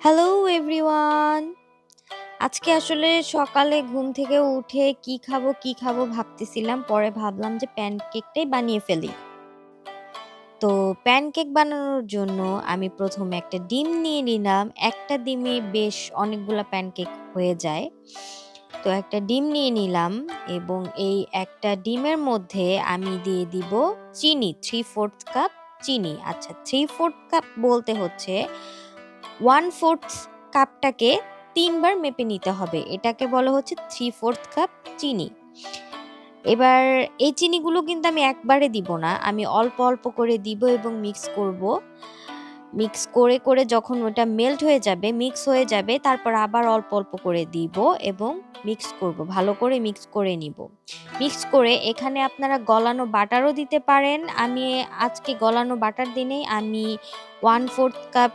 Hello everyone. আজকে আসলে সকালে ঘুম থেকে উঠে কি খাবো ভাবতেছিলাম। পরে ভাবলাম যে প্যানকেকটাই বানিয়ে ফেলি। তো প্যানকেক বানানোর জন্য আমি প্রথমে একটা ডিম নিয়ে নিলাম। একটা ডিমে বেশ অনেকগুলা প্যানকেক হয়ে যায়। তো একটা ডিম নিয়ে নিলাম এবং এই একটা ডিমের মধ্যে আমি দিয়ে দিব চিনি 3/4 কাপ চিনি। আচ্ছা 3/4 কাপ বলতে হচ্ছে 1/4 কাপটাকে ৩ বার মেপে নিতে হবে। এটাকে বলা হচ্ছে 3/4 কাপ চিনি। এবার এই চিনিগুলো কিন্তু আমি একবারে দিব না। আমি অল্প, অল্প করে দিব এবং মিক্স করব। মিক্স করে যখন ওটা মেল্ট হয়ে যাবে, মিক্স হয়ে যাবে, তারপর আবার অল্প, অল্প করে দিব এবং মিক্স করব। ভালো করে মিক্স করে নিব। মিক্স করে এখানে আপনারা গলানো বাটারও দিতে পারেন। আমি আজকে গলানো বাটার দিই নাই। আমি 1/4 কাপ